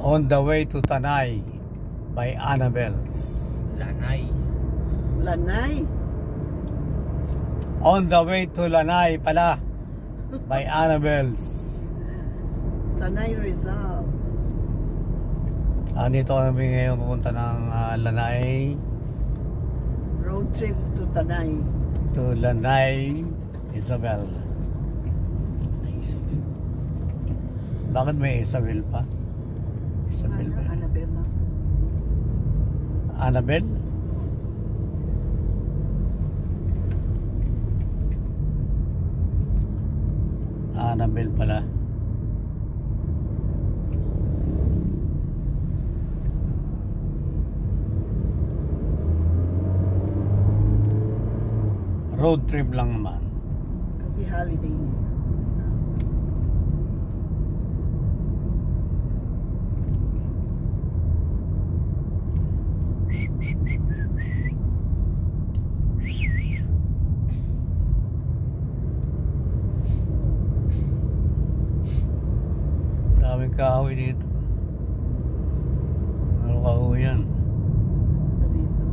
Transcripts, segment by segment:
On the Way to Tanay by Annabelle. Lanay. Lanay? On the Way to Lanay pala by Annabelle. Tanay, Rizal. Dito kami ngayon pupunta ng Lanay. Road trip to Tanay. To Lanay, Isabel. Bakit may Isabel pa? Isabel ba? Annabelle. Annabelle? Annabelle pala. Road trip lang naman. Kasi holiday niya. Daming kahoy dito. Ano kahoy yan? Dito.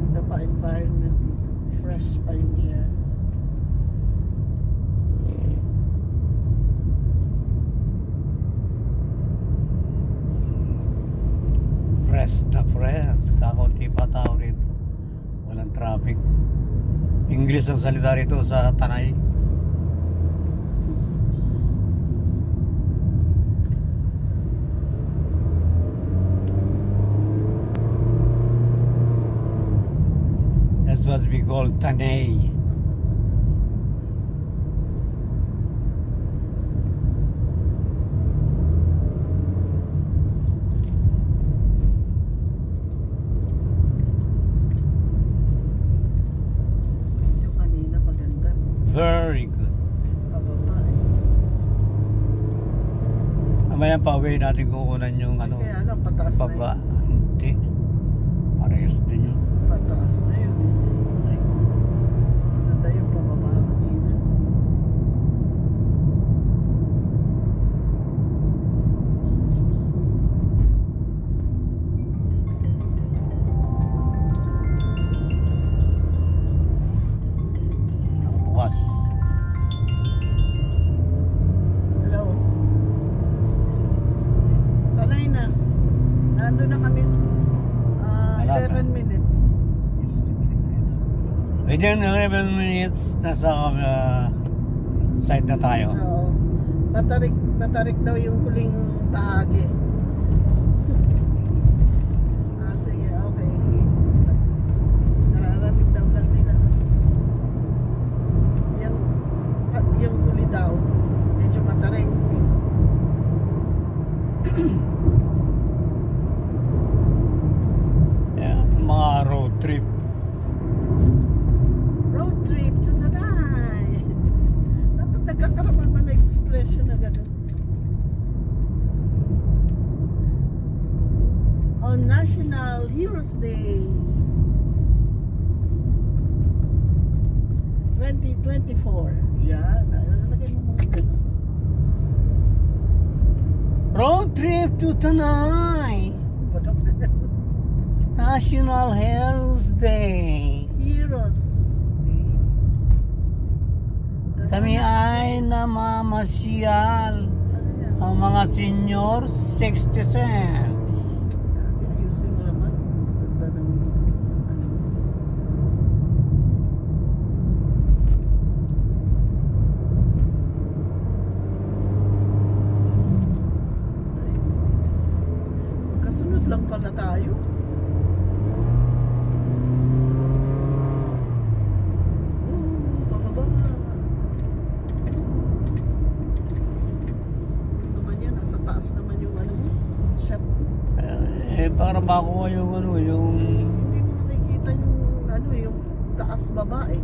Ganda pa environment dito. Fresh pa yung air. Fresh na fresh. Kakaunti pa tao rito. Walang traffic. English ang salita rito sa Tanay. That's what we call Tanay. Yung kanina maganda. Very good. Pababa eh. Mamaya pa uwi natin kukunan yung ano. Kaya lang, pataas na Baba. yun. Hindi. Parehas din yun. Pataas na yun. Maganda yung pababa kanina. Nakabukas. Hello? Tanay na. Nandun na kami. Malapit. 11 minutes. Within 11 minutes, nasa side na tayo. Oo. Matarik daw yung huling bahagi. Sige, okay. Nararating daw lang nila. Yung huli daw, medyo matarik. Yeah, mga road trip. Road trip to Tanay. Dapat nagkakaroon man ng expression na gano'n. On National Heroes Day 2024. Yan. Nalagay mo mga gano'n. Road trip to Tanay. National Heroes Day. Heroes Day. Kami ay namamasyal. Ano yan? Ang mga senior 60 cents. Dati ayusin mo naman. Ganda ng ano. Magkasunod lang pala tayo. Pababa. Naman yan, nasa taas naman yung ano mo. Shop. Para makuha yung ano, yung Hindi mo nakikita yung ano, yung taas baba eh.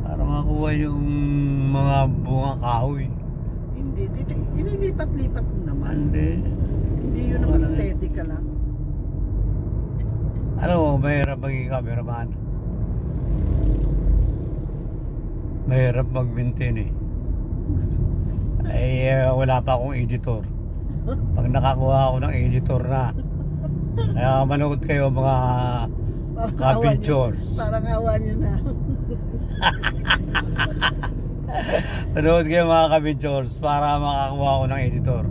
para makuha yung mga bunga kahoy. Hindi, inilipat-lipat mo naman. Hindi yun naman steady ka lang. Ano mo, mahirap maging cameraman. Mahirap mag-maintain eh. Ay, wala pa akong editor. Pag nakakuha ako ng editor na, kaya manood kayo mga ka-pictures. Parang awa nyo na. Manood kayo mga ka-pictures para makakuha ako ng editor.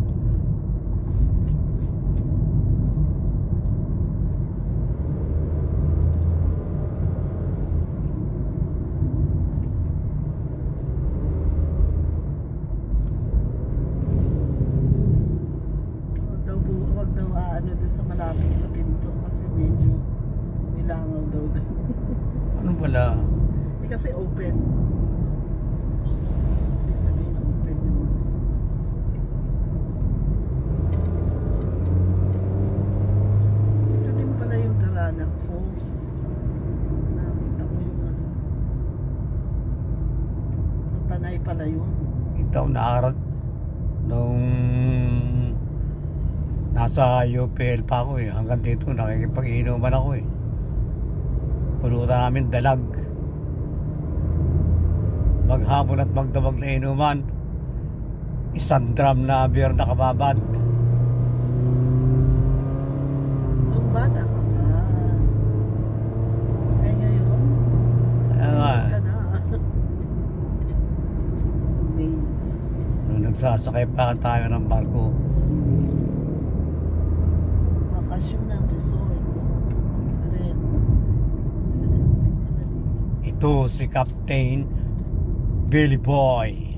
Huwag daw ano doon sa malapit sa pinto kasi medyo nilangaw daw doon. Ano pala? Kasi open. Ibig sabihin open yung ito din pala yung Daranac Falls. Nakita ko yung ano. Sa Tanay pala yun. Ito nakarat nung nasa UPL pa ako eh. Hanggang dito nakikipag-inuman ako eh. Pulutan namin dalag. Maghapon at magdamag na inuman. Isang drum na beer na kababad. Nung bata ka pa. Eh ngayon, Kaya nga, ka na. Maze. nung nagsasakay pa tayo ng barko, Bakasyon ng resort. Conference. Conference din pala dito. ito si Captain Billy Boy.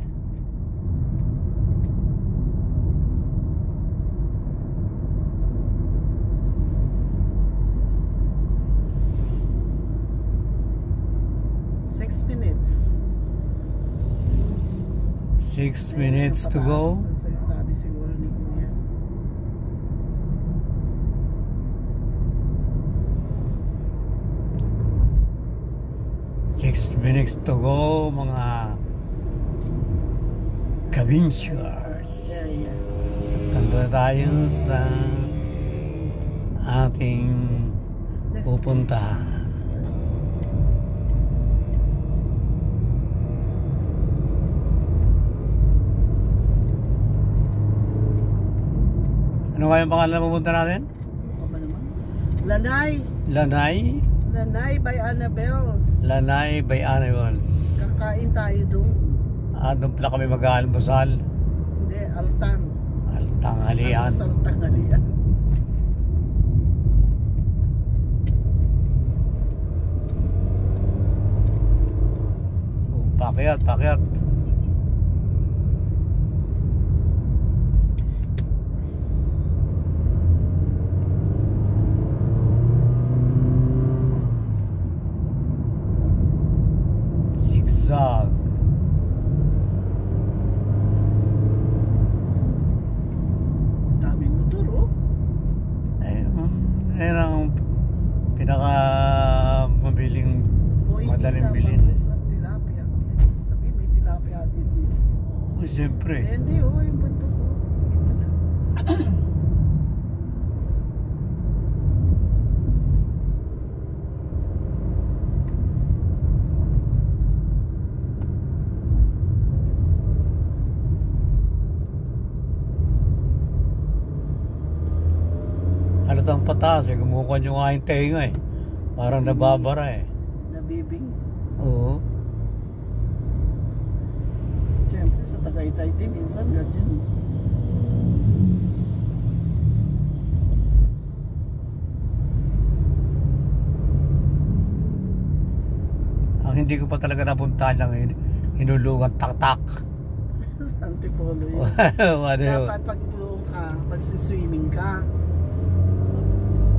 Six minutes to go. Sabi siguro ni Kuya. 6 minutes to go, mga ka-vinchers. Yeah. Tanda tayo sa ating pupuntahan. Ano nga yung pangalan na pupunta natin? Ano ba naman? Lanay. Lanay? Lanay by Annabelle's. Lanay by Animals. Kakain tayo doon. Doon pala kami mag-aalmusal. Hindi, Altang. Altanghalian. Altanghalian. Oh, pakyat, pakyat. Zigzag. Daming motor, oh. Yan ang pinaka mabiling madaling bilhin. Sa tilapia. Sabi may tilapia din dito. Oh, siyempre. Eh, hindi, oh. Yung bundok, oh. Ito na. Halatang pataas eh. Kumukuha nyo nga yung tenga eh. Parang nababara eh. Nabibing. Oo. Siyempre, sa Tagaytay din, minsan ganyan. Ang hindi ko pa talaga napuntahan lang hinulugan tak-tak. Antipolo yun. Ano yun? Dapat pag tulong ka, magsiswimming ka.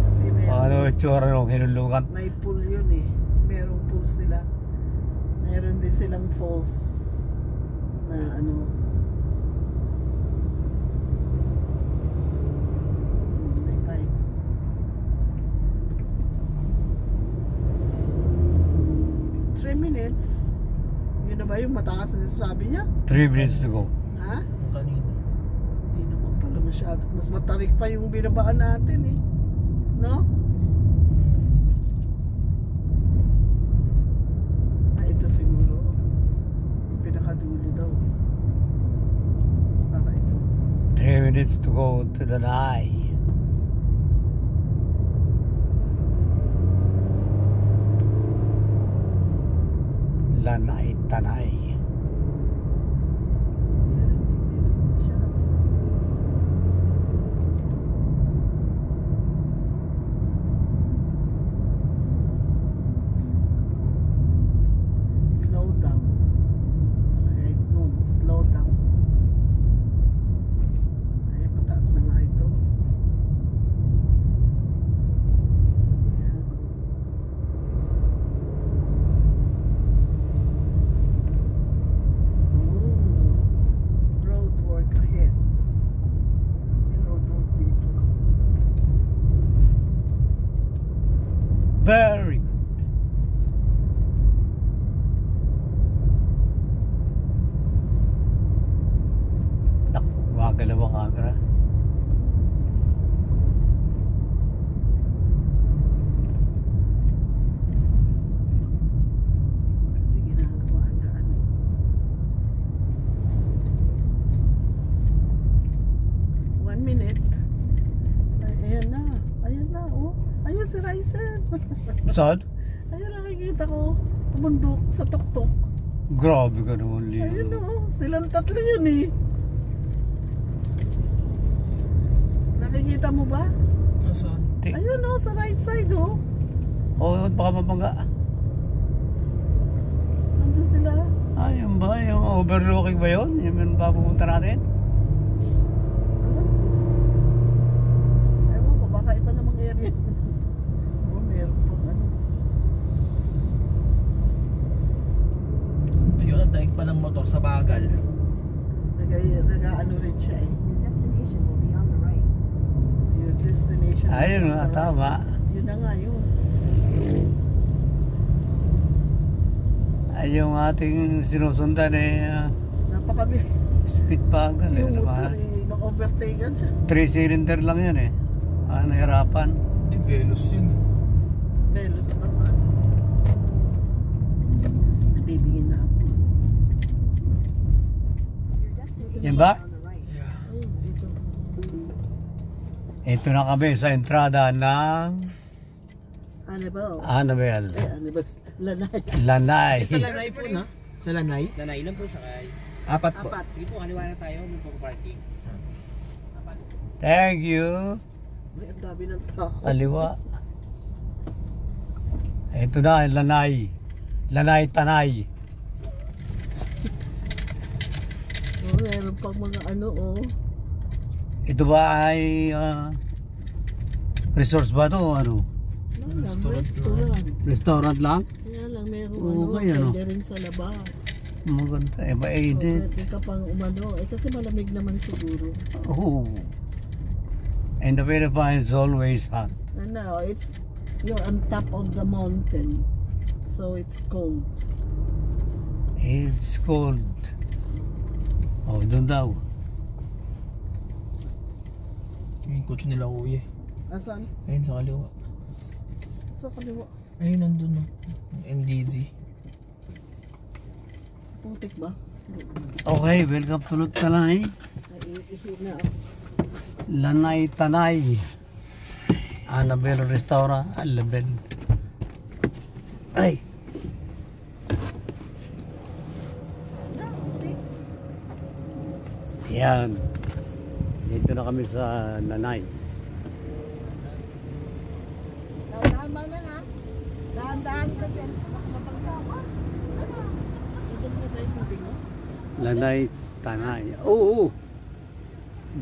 Kasi meron, Ano itsura nung hinulugan? may pool yun eh. Merong pool sila. Meron din silang falls na ano. May bike. Three minutes. Yun na ba yung mataas na sabi niya? 3 minutes to go. Ha? Kanina. Hindi naman pala masyado. Mas matarik pa yung binabaan natin eh. No? Ito siguro. Yung pinakadulo daw. Baka ito. minutes to go to the night. Lanay Tanay. Slow down. Ay, doon. Slow down. Ay, pataas na nga ito. Ayan. Oh, road work ahead. May road work dito. Very good. Naku, gumagalaw ang camera. Kasi ginagawa ang daan. 1 minute. Ay, ayan na. Ayan na, oh. Ayun si Ryzen. Saan? Ayun, nakikita ko. Bundok sa tuktok. Grabe ka naman, Leo. Ayun, oh. Silang tatlo yun, eh. Nakikita mo ba? Nasaan? Ayun, oh. Sa right side, oh. Oo, baka mabangga. Nandun sila. Ah, yun ba? Yung overlooking ba yun? Yung ba pupunta natin? Ano? Ewan ko, baka iba namang area. Oh, meron po, ano. Ayun, ang daig pa ng motor sa bagal. Nag-ano rin siya, eh. Your destination will be on the right. Your destination. is Ayun nga, on the right. tama. Yun na nga, yun. Ay, yung ating sinusundan Napakabilis. speed bagal eh. Yung Ano ba? motor, eh, na-overtaken siya. 3-cylinder lang yan eh. Ah, nahirapan. Hindi, Velos yun. Velos naman. Nabibigyan na ako. Your destination Yan ba? is on the right. Yeah. Ayun, dito. Ito na kami sa entrada ng Annabelle. Annabelle. Annabelle. Lanay. Lanay. Sa Lanay po na? Sa Lanay? Lanay lang po sakay. Apat po. Apat. Sige po, kaliwa na tayo. May parking. Thank you. May ang dami ng tao. Kaliwa. Ito na, Lanay. Lanay Tanay. Oh, meron pang mga ano, oh. Ito ba ay resource ba to? Ano? Restaurant. Restaurant lang? Kaya lang meron Oo, ano, kaya, no? pwede rin sa labas. Maganda. Eh, So, ba-aided. pwede ka pang umano. Eh, kasi malamig naman siguro. Oh. And the Philippines is always hot. Ano, you're on top of the mountain. So, it's cold. It's cold. Oh, doon daw. Yung coach nila kuya. Asan? Ayun sa kaliwa. Sa kaliwa. Ayun, nandun no. NDZ. Putik ba? Okay, welcome to Lanay. Naiihi na ako. Lanay Tanay. Annabelle Restaurant. Annabelle. Ay. Yan. Dito na kami sa Lanay. Dahan-dahan man na ha. Dahan-dahan ka dyan. Mapagka ka. Ano? Ito mo na yung tubig mo? Lanay Tanay. Oo.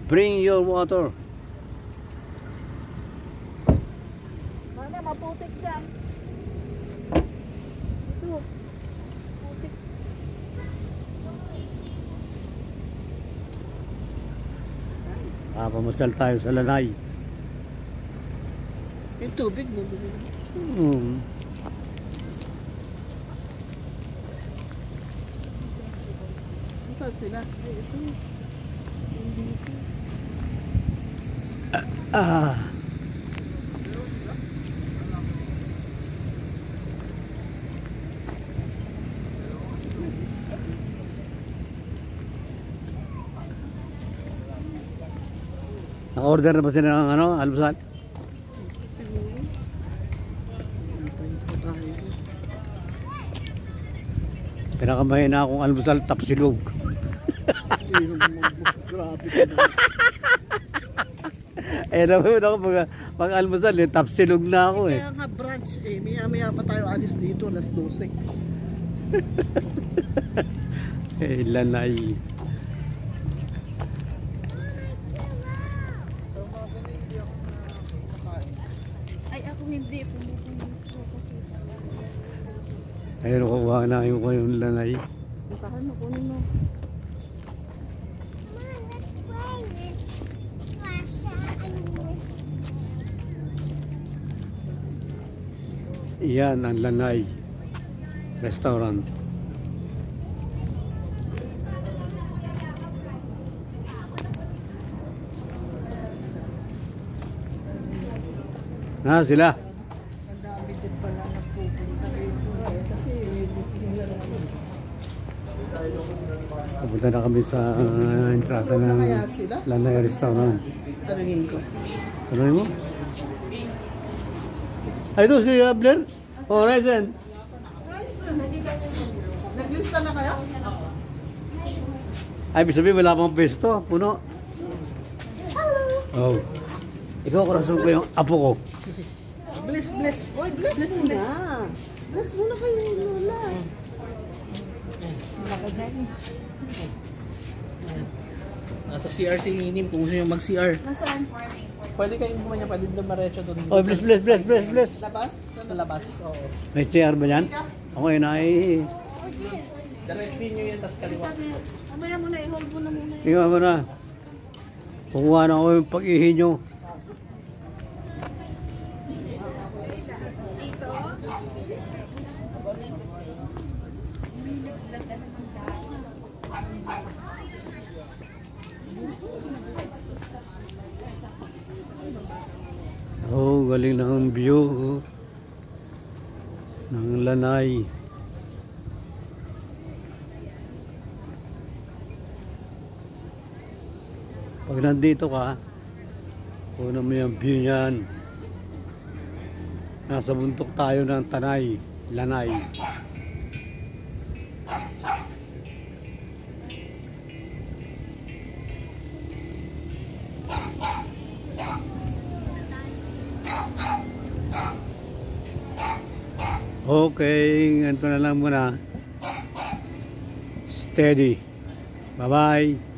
Bring your water. Mana, maputik dyan. Ito. Putik. Pamasal tayo sa Lanay. Yung tubig mo. Saan sila? Ay, ito. Hindi ito. Ah. Naka-order na ba sila ng ano, almusal? Siguro. Antay pa tayo. Pinakamahin na akong almusal, tapsilog. Grabe ka na. Eh, naman ako pag almusal, tapsilog na ako eh. Kaya nga brunch eh. Maya-maya pa tayo alis dito. Alas 12. Eh, lanay. Ay, ako hindi. Pumupunta ako. Ayun, kukuha na yung kayong lanay. Puntahan mo, kunin mo. Iyan ang Lanay Restaurant. Na sila. Ang dami din pala nagpupunta rito. Kasi listing na naman. Pupunta na kami sa entrada ng Kaya sila? Lanay Restaurant. Tanungin ko. Tuloy mo? Ay, ito si Blair. Oh, Ryzen. Naglista na kayo? Ay, ibig sabihin wala pang pesto. Puno. Oh. Ikaw, kurasong ko yung apo ko. Bless. Oy, bless mo na. Bless mo na kayo, Lola. Nasa CR si Ninim kung gusto nyo mag-CR. Nasaan? Pwede kayong kumanya pa din dumaretso doon. Oh, bless. Labas? Sa labas, oo. May CR ba yan? Ako yun ay... Diretso nyo yan, tas kaliwa. Mamaya mo na, i-hold mo na muna. Tingnan mo na. Kukuha na ako yung pag-ihi nyo. Oh, galing na ang view ng Lanay. Pag nandito ka, kunan mo yung view niyan. Nasa bundok tayo ng Tanay, Lanay. Okay, ganito na lang muna. Steady. Bye-bye.